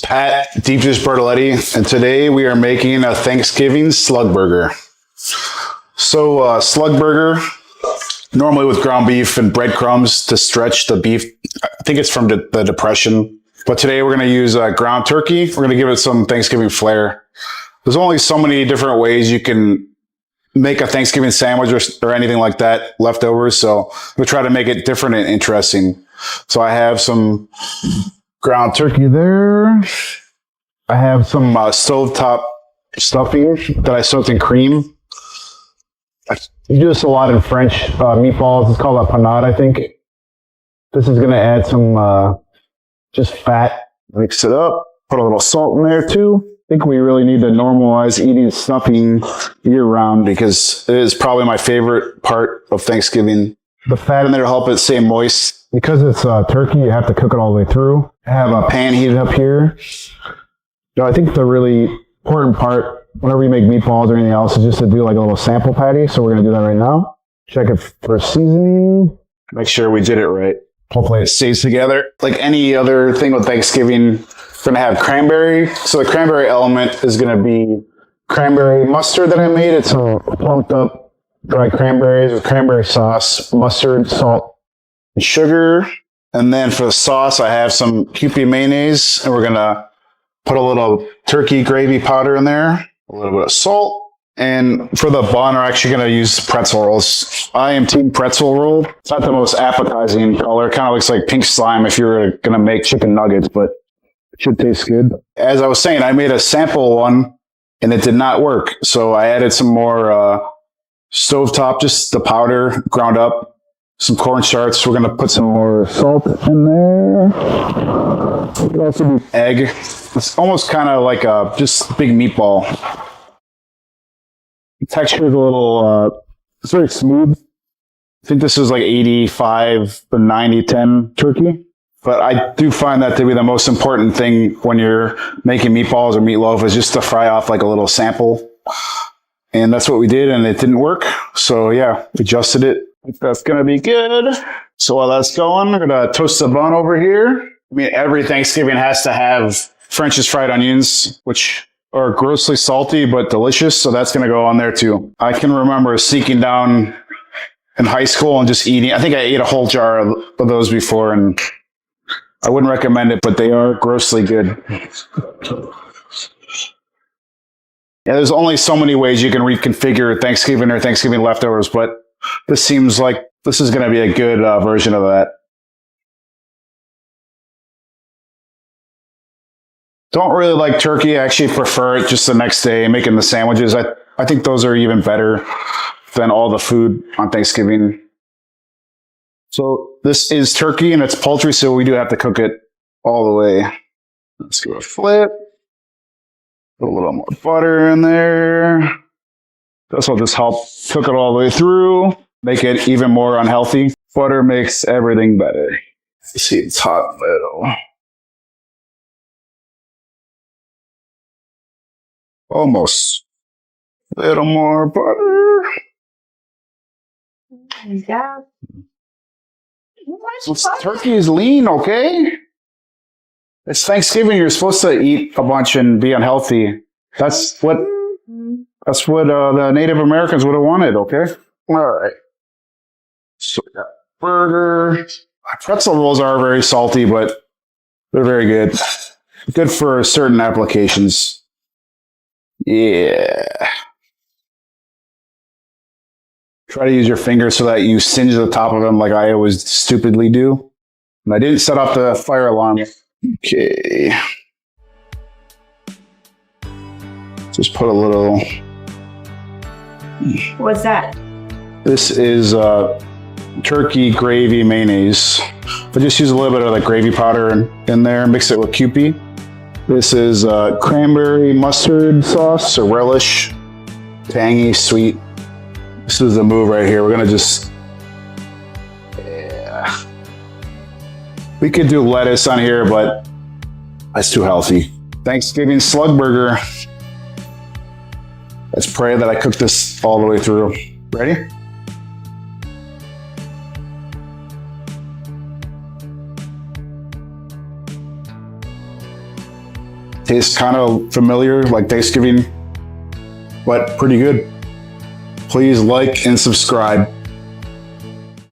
Pat, Deep Dish Bertoletti, and today we are making a Thanksgiving slug burger. So slug burger, normally with ground beef and breadcrumbs to stretch the beef. I think it's from the Depression. But today we're going to use ground turkey. We're going to give it some Thanksgiving flair. There's only so many different ways you can make a Thanksgiving sandwich or anything like that, leftovers. So we'll try to make it different and interesting. So I have some ground turkey there. I have some stovetop stuffing that I soaked in cream. You do this a lot in French meatballs. It's called a panade, I think. This is going to add some just fat. Mix it up. Put a little salt in there too. I think we really need to normalize eating stuffing year-round because it is probably my favorite part of Thanksgiving. The fat in there will help it stay moist. Because it's turkey, you have to cook it all the way through. I have a pan heated up here. I think the really important part, whenever you make meatballs or anything else, is just to do like a little sample patty. So we're going to do that right now. Check it for seasoning. Make sure we did it right. Hopefully it stays together. Like any other thing with Thanksgiving, we're going to have cranberry. So the cranberry element is going to be cranberry mustard that I made. It's some plumped up dried cranberries with cranberry sauce, mustard, salt, and sugar. And then for the sauce, I have some Kewpie mayonnaise, and we're going to put a little turkey gravy powder in there, a little bit of salt. And for the bun, we're actually going to use pretzel rolls. I am team pretzel roll. It's not the most appetizing color. It kind of looks like pink slime if you were going to make chicken nuggets, but it should taste good. As I was saying, I made a sample one, and it did not work. So I added some more stovetop, just the powder ground up, some cornstarch. We're going to put some more salt in there. We could also do egg. It's almost kind of like a just big meatball. The texture is a little, it's very smooth. I think this is like 85 or 90-10 turkey. But I do find that to be the most important thing when you're making meatballs or meatloaf is just to fry off like a little sample. And that's what we did, and it didn't work. So yeah, we adjusted it. I think that's going to be good. So while that's going, we're going to toast the bun over here. I mean, every Thanksgiving has to have French's fried onions, which are grossly salty but delicious. So that's going to go on there too. I can remember sneaking down in high school and just eating. I think I ate a whole jar of those before, and I wouldn't recommend it, but they are grossly good. Yeah, there's only so many ways you can reconfigure Thanksgiving or Thanksgiving leftovers, but this seems like this is going to be a good version of that. Don't really like turkey. I actually prefer it just the next day, making the sandwiches. I think those are even better than all the food on Thanksgiving. So this is turkey and it's poultry, so we do have to cook it all the way. Let's give it a flip. Put a little more butter in there. This will just help cook it all the way through, make it even more unhealthy. Butter makes everything better. You see, it's hot little. Almost. A little more butter. Yeah. Turkey is lean, okay? It's Thanksgiving. You're supposed to eat a bunch and be unhealthy. That's what the Native Americans would have wanted, okay? All right. So we got burger. Pretzel rolls are very salty, but they're very good. Good for certain applications. Yeah. Try to use your fingers so that you singe the top of them like I always stupidly do. And I didn't set off the fire alarm. Okay. Just put a little. What's that? This is turkey gravy mayonnaise. I just use a little bit of the gravy powder in there, mix it with Kewpie. This is cranberry mustard sauce or relish. Tangy, sweet. This is the move right here. We're gonna just, yeah. We could do lettuce on here, but that's too healthy. Thanksgiving slug burger. Let's pray that I cook this all the way through. Ready? Tastes kind of familiar, like Thanksgiving, but pretty good. Please like and subscribe.